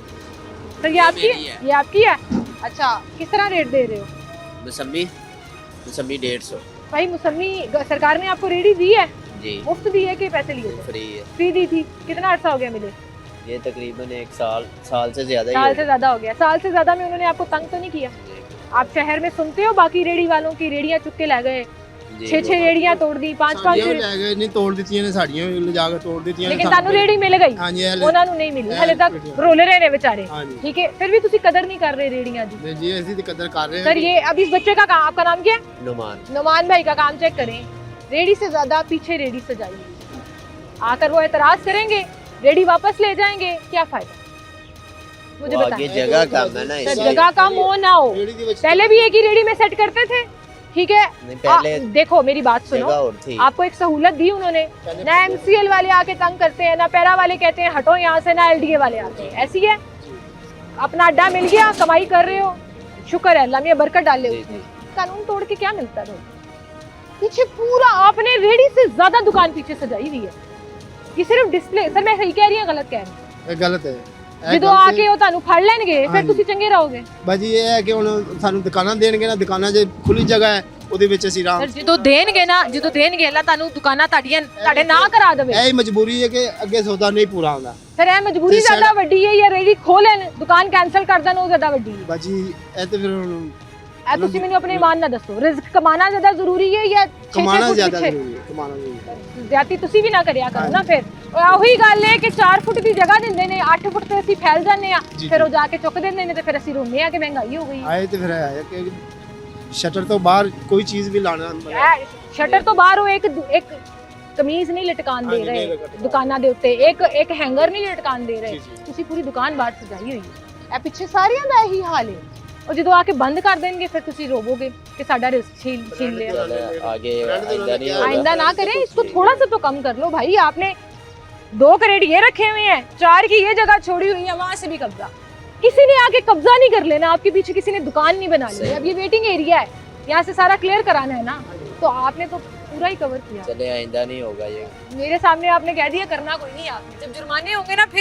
तो ये आपकी है? ये आपकी है? अच्छा, किस तरह रेट दे रहे हो? मौसमी 150। भाई मौसमी सरकार ने आपको रेडी दी है? जी मुफ्त दी है कि पैसे लिए थे? फ्री है। फ्री दी थी। कितना अर्सा हो गया मिले? ये तकरीबन 1 साल से ज्यादा साल से ज्यादा हो गया। साल से ज्यादा में उन्होंने आपको तंग तो नहीं किया? आप शहर में सुनते हो बाकी रेडी वालों की रेडियां चुक के ले गए, 6 रेडियां तोड़ दी, 5 ਲੈ ਗਏ ਨਹੀਂ ਤੋੜ ਦਿੱਤੀਆਂ ਨੇ ਸਾਡੀਆਂ ਲਿਜਾ ਕੇ ਤੋੜ ਦਿੱਤੀਆਂ ਨੇ। लेकिन ਤੁਹਾਨੂੰ रेडी मिल गई, ਹਾਂਜੀ ਹਲੇ ਉਹਨਾਂ ਨੂੰ नहीं मिली, हले तक रोले रहे ने बेचारे। ਹਾਂਜੀ ठीक है, फिर भी ਤੁਸੀਂ कदर नहीं कर रहे रेडियां दी। नहीं जी ऐसी तो कदर कर रहे सर हैं। ये अब इस बच्चे का काम, आपका नाम क्या है? नुमान नुमान भाई का काम चेक करें, रेडी से ज्यादा पीछे रेडी सजाई हुई है। आकर वो एतराज करेंगे, रेडी वापस ले जाएंगे, क्या फायदा? मुझे वो आगे बताएं। जगह कम है ना सर इसलिए। जगह कम हो ना हो, रेडी दी वजह पहले भी एक ही रेडी में सेट करते थे, ठीक है? नहीं, पहले देखो मेरी बात सुनो, जगह और थी। आपको एक सहूलत दी उन्होंने ना। MCL वाले आके तंग करते हैं, ना पैरा वाले कहते हैं हटो यहाँ से, ना LDA वाले आते हैं। ऐसी है, अपना अड्डा मिल गया, कमाई कर रहे हो, शुक्र है अल्लाह में बरकत डाले जी, उसमें। कानून तोड़ के क्या मिलता है? पीछे पूरा आपने रेडी से ज्यादा दुकान पीछे सजाई हुई है। ये सिर्फ डिस्प्ले। सर मैं सही कह रही हूँ गलत कह रही हूँ? ਇਹ ਗਲਤ ਹੈ। ਜਦੋਂ ਆ ਕੇ ਉਹ ਤੁਹਾਨੂੰ ਫੜ ਲੈਣਗੇ ਫਿਰ ਤੁਸੀਂ ਚੰਗੇ ਰਹੋਗੇ। ਬਾਜੀ ਇਹ ਹੈ ਕਿ ਹੁਣ ਸਾਨੂੰ ਦੁਕਾਨਾਂ ਦੇਣਗੇ ਨਾ, ਦੁਕਾਨਾਂ 'ਚ ਖੁੱਲੀ ਜਗ੍ਹਾ ਹੈ ਉਹਦੇ ਵਿੱਚ ਅਸੀਂ ਆਰਾਮ। ਸਰ ਜਦੋਂ ਦੇਣਗੇ ਅੱਲਾ ਤੁਹਾਨੂੰ ਦੁਕਾਨਾਂ ਤੁਹਾਡੇ ਨਾਂ ਕਰਾ ਦੇਵੇ। ਇਹ ਮਜਬੂਰੀ ਹੈ ਕਿ ਅੱਗੇ ਸੌਦਾ ਨਹੀਂ ਪੂਰਾ ਹੁੰਦਾ। ਸਰ ਇਹ ਮਜਬੂਰੀ ਤੇ ਜ਼ਿਆਦਾ ਵੱਡੀ ਹੈ ਜਾਂ ਰੇਡੀ ਖੋਲਣ ਦੁਕਾਨ ਕੈਨਸਲ ਕਰ ਦੇਣ ਉਹ ਜ਼ਿਆਦਾ ਵੱਡੀ ਹੈ? ਬਾਜੀ ਇਹ ਤੇ ਫਿਰ ਹੁਣ ਇਹ ਤੁਸੀਂ ਮੈਨੂੰ ਆਪਣੇ ਈਮਾਨ ਨਾਲ ਦੱਸੋ, ਰਿਜ਼ਕ ਕਮਾਣਾ ਜ਼ਿਆਦਾ ਜ਼ਰੂਰੀ ਹੈ ਜਾਂ ਕਮਾਣਾ ਜ਼ਿਆਦਾ ਜ਼ਰੂਰੀ ਹੈ? ਕਮਾਣਾ ਜ਼ਰੂਰੀ ਹੈ। ਜ਼ਿਆਦਤੀ ਤੁਸੀਂ ਵੀ ਨਾ ਕਰਿਆ ਕਰੋ ਨਾ। ਫਿਰ ਉਹੀ ਗੱਲ ਹੈ ਕਿ 4 ਫੁੱਟ ਦੀ ਜਗ੍ਹਾ ਦਿੰਦੇ ਨੇ, 8 ਫੁੱਟ ਤੇ ਅਸੀਂ ਫੈਲ ਜਾਂਦੇ ਆ, ਜੀ, ਫਿਰ ਉਹ ਜਾ ਕੇ ਚੁੱਕ ਦਿੰਦੇ ਨੇ ਤੇ ਫਿਰ ਅਸੀਂ ਰੋਂਦੇ ਆ ਕਿ ਮਹਿੰਗਾਈ ਹੋ ਗਈ। ਆਏ ਤੇ ਫਿਰ ਹੈ ਕਿ ਸ਼ਟਰ ਤੋਂ ਬਾਹਰ ਕੋਈ ਚੀਜ਼ ਵੀ ਲਾਣਾ ਸ਼ਟਰ ਤੋਂ ਬਾਹਰ ਉਹ ਇੱਕ ਕਮੀਜ਼ ਨਹੀਂ ਲਟਕਾਉਣ ਦੇ ਰਹੇ ਦੁਕਾਨਾਂ ਦੇ ਉੱਤੇ, ਇੱਕ ਹੈਂਗਰ ਨਹੀਂ ਲਟਕਾਉਣ ਦੇ ਰਹੇ। ਤੁਸੀਂ ਪੂਰੀ ਦੁਕਾਨ ਬਾਹਰ ਸਜਾਈ ਹੋਈ ਹੈ। ਇਹ ਪਿੱਛੇ ਸਾਰਿਆਂ ਦਾ ਇਹੀ ਹਾਲ ਹੈ। और जो आके बंद कर देंगे फिर तुसी रोवोगे कि साडा रिस्क छीन लिया। आगे आइंदा नहीं होगा। आइंदा ना करें, इसको थोड़ा सा तो कम कर लो भाई। आपने 2 करेट ये रखे हुए हैं, 4 की ये जगह छोड़ी हुई है, वहां से भी कब्जा। किसी ने आके कब्जा नहीं कर लेना, आपके पीछे किसी ने दुकान नहीं बना ली। अब ये वेटिंग एरिया है, यहाँ से सारा क्लियर कराना है ना, तो आपने तो पूरा ही कवर किया। चले आइंदा नहीं होगा ये। मेरे सामने आपने कह दिया करना कोई नहीं। आपने जब जुर्माने होंगे ना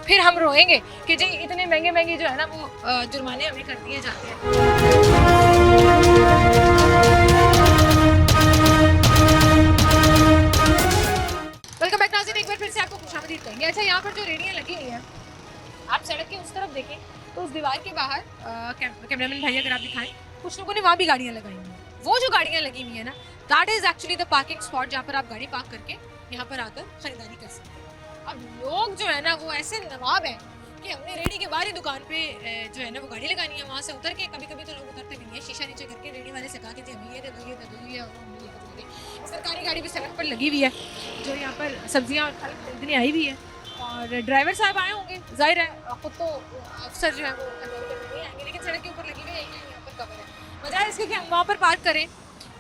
फिर हम रोएंगे कि जी इतने महंगे जो है ना वो जुर्माने हमें कर दिए जाते हैं। वेलकम बैक नाज़रीन, एक बार फिर से आपको खुशामदीद कहेंगे। अच्छा, यहाँ पर जो रेडियाँ लगी हुई हैं, आप सड़क के उस तरफ देखें तो उस दीवार के बाहर कैमरामैन भाई अगर आप दिखाएं, कुछ लोगों ने वहाँ भी गाड़ियाँ लगाई हुई हैं। वो जो गाड़ियाँ लगी हुई है ना, that is actually the parking spot जहाँ पर आप गाड़ी पार्क करके यहाँ पर आकर खरीदारी कर सकते हैं। अब लोग जो है ना वो ऐसे नवाब हैं कि हमने रेडी के बाहर ही दुकान पे जो है ना वो गाड़ी लगानी है, वहाँ से उतर के कभी कभी तो लोग उतरते भी नहीं है, शीशा नीचे करके रेडी वाले से कहा कि जी हमें ये दे दो, ये दे दो, ये सरकारी गाड़ी भी सड़क पर लगी हुई है जो यहाँ पर सब्जियाँ और फल खरीदने आई हुई है। और ड्राइवर साहब आए होंगे, जाहिर है खुद तो अफसर जो है वो नहीं आएंगे, लेकिन सड़क के ऊपर लगी हुई है, यहाँ पर कवर है। बजाय इसके कि हम वहाँ पर पार्क करें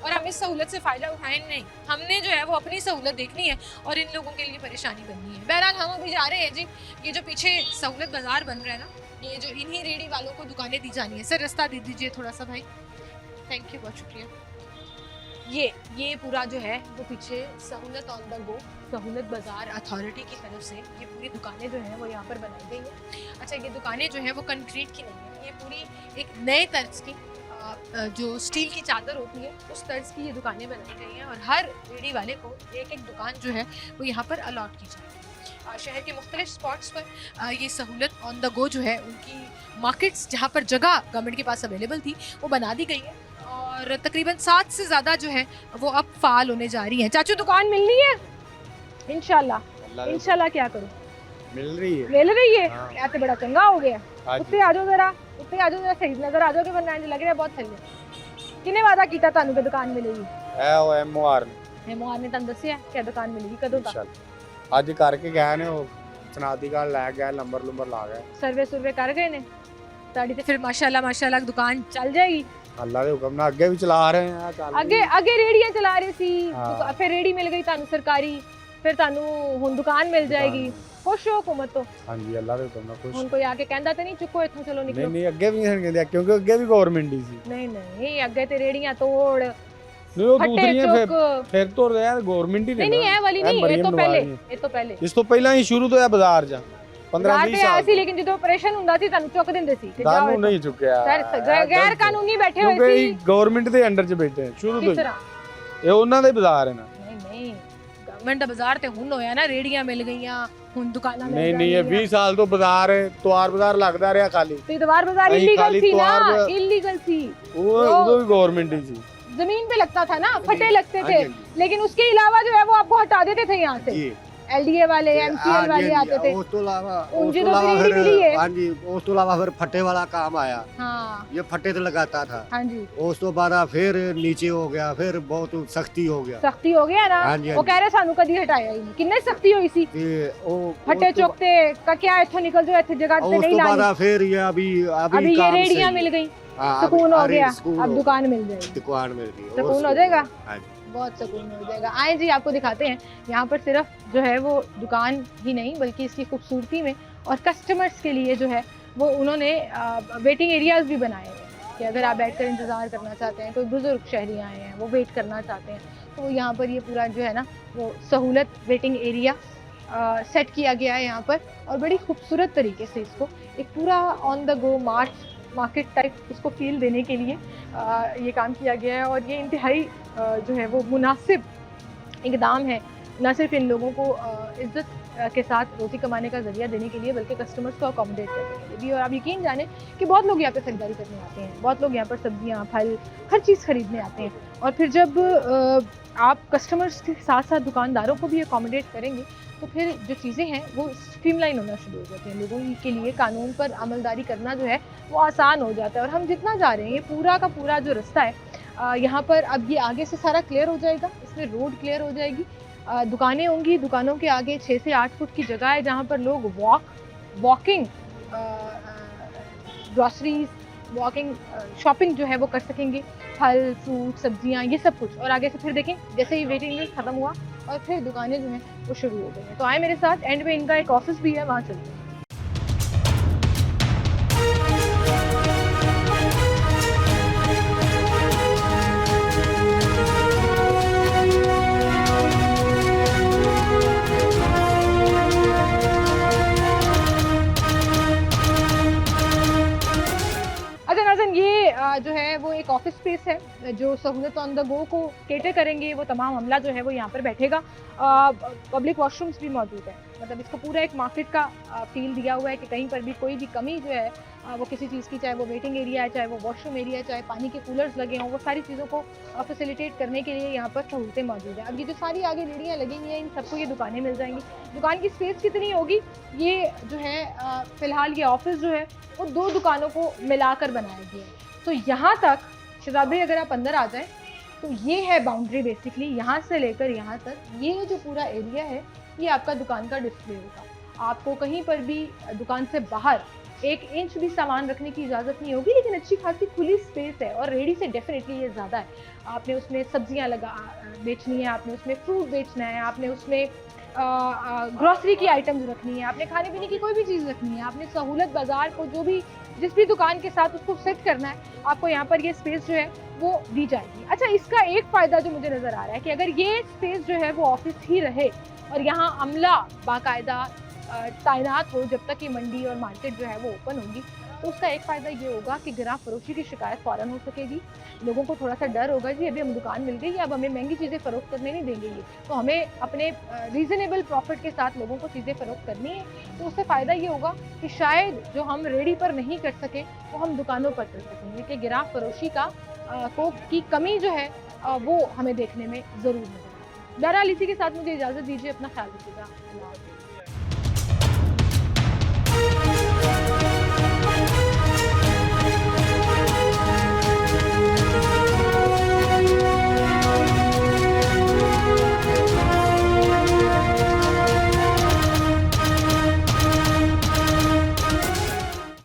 और हम इस सहूलत से फ़ायदा उठाएं, नहीं, हमने जो है वो अपनी सहूलत देखनी है और इन लोगों के लिए परेशानी बननी है। बहरहाल हम अभी जा रहे हैं जी, ये जो पीछे सहूलत बाज़ार बन रहा है ना, ये जो इन्हीं रेडी वालों को दुकानें दी जानी है। सर रास्ता दे दीजिए थोड़ा सा भाई, थैंक यू, बहुत शुक्रिया। ये पूरा जो है वो पीछे सहूलत ऑन द गो, सहूलत बाज़ार अथॉरिटी की तरफ से ये पूरी दुकानें जो हैं वो यहाँ पर बनाई गई हैं। अच्छा, ये दुकानें जो हैं वो कंक्रीट की नहीं है, ये पूरी एक नए तर्ज की जो स्टील की चादर होती है उस तर्ज की ये दुकानें बनाई गई हैं और हर रेडी वाले को एक दुकान जो है वो यहाँ पर अलॉट की जाएगी। शहर के मुख्तलिफ स्पॉट्स पर ये सहूलत ऑन द गो जो है उनकी मार्केट्स जहाँ पर जगह गवर्नमेंट के पास अवेलेबल थी वो बना दी गई है और तकरीबन 7 से ज़्यादा जो है वो अब फ़ाल होने जा रही हैं। चाचू दुकान मिलनी है इंशाल्लाह क्या करो मिल रही है या तो बड़ा चंगा हो गया। उत्ते आ जाओ जरा सही नजर आ जाओगे, वरना लग रहा है बहुत थल्ले। किने वादा कीता तानू के दुकान मिलेगी? एमओआर ने तुहानू दस्सिया कि दुकान मिलेगी कदों तक? ਅੱਜ ਕਰਕੇ ਗਏ ਨੇ ਉਹ ਸਨਾਦੀ ਕਾਰਡ ਲੈ ਗਏ ਨੰਬਰ ਲਾ ਗਏ ਸਰਵੇ ਸੁਰਵੇ ਕਰ ਗਏ ਨੇ ਤੁਹਾਡੀ ਤੇ ਫਿਰ ਮਾਸ਼ਾਅੱਲਾ ਦੁਕਾਨ ਚੱਲ ਜਾਏਗੀ ਅੱਲਾ ਦੇ ਹੁਕਮ ਨਾਲ ਅੱਗੇ ਵੀ ਚਲਾ ਰਹੇ ਆ ਚੱਲ ਅੱਗੇ ਰੇੜੀਆਂ ਚਲਾ ਰਹੇ ਸੀ ਹਾਂ। ਫਿਰ ਰੇੜੀ ਮਿਲ ਗਈ ਤੁਹਾਨੂੰ ਸਰਕਾਰੀ ਫਿਰ ਤੁਹਾਨੂੰ ਹੁਣ ਦੁਕਾਨ ਮਿਲ ਜਾਏਗੀ ਖੁਸ਼ ਹੋ ਹੁਕੂਮਤ ਤੋਂ ਹਾਂਜੀ ਅੱਲਾ ਦੇ ਹੁਕਮ ਨਾਲ ਹੁਣ ਖੁਸ਼ ਕੋਈ ਆ ਕੇ ਕਹਿੰਦਾ ਤੇ ਨਹੀਂ ਚੁੱਕੋ ਇੱਥੋਂ ਚਲੋ ਨਿਕਲੋ ਨਹੀਂ ਅੱਗੇ ਵੀ ਨਹੀਂ ਕਹਿੰਦੇ ਕਿਉਂਕਿ ਅੱਗੇ ਵੀ ਗਵਰਨਮੈਂਟ ਹੀ ਸੀ ਨਹੀਂ ਅੱਗੇ ਤੇ ਰੇੜੀਆਂ ਤੋੜ ਨਹੀਂ ਉਹ ਫੱਟੇ ਦੂਸਰੀਆਂ ਚੁੱਕ ਫਿਰ ਤੋਂ ਰਿਹਾ ਗਵਰਨਮੈਂਟ ਹੀ ਨਹੀਂ ਇਹ ਵਾਲੀ ਨਹੀਂ ਇਹ ਤੋਂ ਪਹਿਲੇ ਇਸ ਤੋਂ ਪਹਿਲਾਂ ਹੀ ਸ਼ੁਰੂ ਤੋਂ ਹੈ ਬਾਜ਼ਾਰ 'ਚ 15 ਬਾਜ਼ਾਰ 20 ਤੇ ਆਇਆ ਸਾਲ ਸੀ ਲੇਕਿਨ ਜਦੋਂ ਆਪਰੇਸ਼ਨ ਹੁੰਦਾ ਸੀ ਤੁਹਾਨੂੰ ਚੁੱਕ ਦਿੰਦੇ ਸੀ ਕਿ ਜਾਓ ਸਾਨੂੰ ਨਹੀਂ ਚੁੱਕਿਆ ਸਰ ਗੈਰ ਕਾਨੂੰਨੀ ਬੈਠੇ ਹੋਏ ਕਿਉਂਕਿ ਸੀ ਇਹ ਗਵਰਨਮੈਂਟ ਦੇ ਅੰਡਰ 'ਚ ਬੈਠੇ ਸ਼ੁਰੂ ਤੋਂ ਕਿਸ ਹੀ। ਤਰ੍ਹਾਂ ਇਹ ਉਹਨਾਂ ਦਾ ਹੀ ਬਾਜ਼ਾਰ ਹੈ ਨਾ ਨਹੀਂ ਗਵਰਨਮੈਂਟ ਦਾ ਬਾਜ਼ਾਰ ਤੇ ਹੁਣ ਹੋਇਆ ਨਾ ਰੇੜੀਆਂ ਮਿਲ ਗਈਆਂ ਹੁਣ ਦੁਕਾਨਾਂ ਮਿਲ ਨਹੀਂ ਇਹ 20 ਸਾਲ ਤੋਂ ਬਾਜ਼ਾਰ ਹੈ ਤਵਾਰ ਬਾਜ਼ਾਰ ਲੱਗਦਾ ਰਿਹਾ ਖਾਲੀ ਤੇ ਦਵਾਰ ਬਾਜ਼ਾਰ नहीं, इलीगल खाली थी ना त्योहार इलीगल थी ਉਹ ਉਦੋਂ ਵੀ ਗਵਰਨਮੈਂਟ ਹੀ ਸੀ जमीन पे लगता था ना फटे लगते हाँ थे जी, हाँ लेकिन उसके अलावा जो है वो आपको हटा देते थे यहाँ से जी एलडीए वाले एमसीएल वाले आते थे ਉਸ ਤੋਂ ਇਲਾਵਾ उन ਉਸ ਤੋਂ जिदों की ਇਲਾਵਾ रेहड़ी मिली है ਹਾਂਜੀ ਉਸ ਤੋਂ ਇਲਾਵਾ ਫਿਰ ਫੱਟੇ ਵਾਲਾ ਕੰਮ ਆਇਆ हाँ ये फट्टे तो लगाता था हाँ जी ਉਸ ਤੋਂ ਬਾਅਦ ਫਿਰ ਨੀਚੇ ਹੋ ਗਿਆ ਫਿਰ ਬਹੁਤ ਸਖਤੀ ਹੋ ਗਿਆ सख्ती हो गया ना हाँ जी, हाँ वो जी। कह रहे सानू कदी हटाया ही नहीं किन्ने सख्ती हुई सी ਤੇ ਉਹ फटे चौकते का क्या इथों निकल जाओ इथे जगह पे ਉਸ नहीं ਤੋਂ लानी ਬਾਅਦ ਫਿਰ ये अभी अभी ये काम रेहड़ियां सही मिल है। गई हाँ, सुकून हो अरे गया सुकून अब हो दुकान मिल जाएगी दुकान मिल गई सुकून हो जाएगा हाँ जी। बहुत सुकून हो जाएगा आए जी आपको दिखाते हैं यहाँ पर सिर्फ जो है वो दुकान ही नहीं बल्कि इसकी खूबसूरती में और कस्टमर्स के लिए जो है वो उन्होंने वेटिंग एरियाज भी बनाए हुए हैं कि अगर आप बैठकर इंतज़ार करना चाहते हैं कोई बुज़ुर्ग शहरी आए हैं वो वेट करना चाहते हैं तो यहाँ पर ये पूरा जो है ना वो सहूलत वेटिंग एरिया सेट किया गया है यहाँ पर और बड़ी खूबसूरत तरीके से इसको एक पूरा on the go market type उसको फील देने के लिए ये काम किया गया है और ये इंतहाई जो है वो मुनासिब इकदाम है न सिर्फ इन लोगों को इज़्ज़त के साथ रोटी कमाने का ज़रिया देने के लिए बल्कि कस्टमर्स को अकोमोडेट करने के लिए भी और आप यकीन जाने कि बहुत लोग यहाँ पे खरीदारी करने आते हैं बहुत लोग यहाँ पर सब्जियाँ फल हर चीज़ खरीदने आते हैं और फिर जब आप कस्टमर्स के साथ साथ दुकानदारों को भी अकोमोडेट करेंगे तो फिर जो चीज़ें हैं वो स्ट्रीमलाइन होना शुरू हो जाती हैं लोगों के लिए कानून पर अमलदारी करना जो है वो आसान हो जाता है और हम जितना जा रहे हैं ये पूरा का पूरा जो रास्ता है यहाँ पर अब ये आगे से सारा क्लियर हो जाएगा इसमें रोड क्लियर हो जाएगी दुकानें होंगी दुकानों के आगे 6 से 8 फुट की जगह है जहाँ पर लोग वॉकिंग ग्रॉसरीज वॉकिंग शॉपिंग जो है वो कर सकेंगे फल फ्रूट सब्जियाँ ये सब कुछ और आगे से फिर देखें जैसे ही वेटिंग लिस्ट ख़त्म हुआ और फिर दुकानें जो हैं वो शुरू हो गई हैं तो आए मेरे साथ एंड में इनका एक ऑफिस भी है वहाँ चलते हैं अच्छा नाज़रीन ये जो है वो एक ऑफिस स्पेस है जो सहूलत ऑन द गो को केटर करेंगे वो तमाम अमला जो है वो यहाँ पर बैठेगा पब्लिक वॉशरूम्स भी मौजूद है मतलब इसको पूरा एक मार्केट का फील दिया हुआ है कि कहीं पर भी कोई भी कमी जो है वो किसी चीज़ की चाहे वो वेटिंग एरिया है चाहे वो वॉशरूम एरिया है चाहे पानी के कूलर्स लगे हों वो सारी चीज़ों को फैसिलिटेट करने के लिए यहाँ पर सहूलतें मौजूद हैं अब ये जो सारी आगे रेहड़ियाँ लगी हुई हैं इन सबको ये दुकानें मिल जाएंगी दुकान की स्पेस कितनी होगी ये जो है फ़िलहाल ये ऑफिस जो है वो 2 दुकानों को मिलाकर बनाया गया है तो यहाँ तक शहजाद भाई अगर आप अंदर आ जाएं तो ये है बाउंड्री बेसिकली यहाँ से लेकर यहाँ तक ये जो पूरा एरिया है ये आपका दुकान का डिस्प्ले होगा आपको कहीं पर भी दुकान से बाहर 1 इंच भी सामान रखने की इजाज़त नहीं होगी लेकिन अच्छी खासी खुली स्पेस है और रेडी से डेफिनेटली ये ज़्यादा है आपने उसमें सब्जियां बेचनी है आपने उसमें फ्रूट बेचना है आपने उसमें ग्रॉसरी की आइटम्स रखनी है आपने खाने पीने की कोई भी चीज़ रखनी है आपने सहूलत बाज़ार को जो भी जिस भी दुकान के साथ उसको सेट करना है आपको यहाँ पर ये स्पेस जो है वो दी जाएगी अच्छा इसका एक फ़ायदा जो मुझे नज़र आ रहा है कि अगर ये स्पेस जो है वो ऑफिस ही रहे और यहाँ अमला बाकायदा तैनात हो जब तक ये मंडी और मार्केट जो है वो ओपन होगी तो उसका एक फ़ायदा ये होगा कि ग्राहक फरोशी की शिकायत फ़ौरन हो सकेगी लोगों को थोड़ा सा डर होगा जी अभी हम दुकान मिल गई अब हमें महंगी चीज़ें फ़रोख्त करने नहीं देंगे ये तो हमें अपने रीज़नेबल प्रॉफिट के साथ लोगों को चीज़ें फ़रोख्त करनी है तो उससे फ़ायदा ये होगा कि शायद जो हम रेडी पर नहीं कर सके वो हम दुकानों पर कर सकेंगे कि ग्राहक फरोशी की कमी जो है वो हमें देखने में ज़रूर मिलेगी बहरहाल इसी के साथ मुझे इजाज़त दीजिए अपना ख्याल रखिएगा।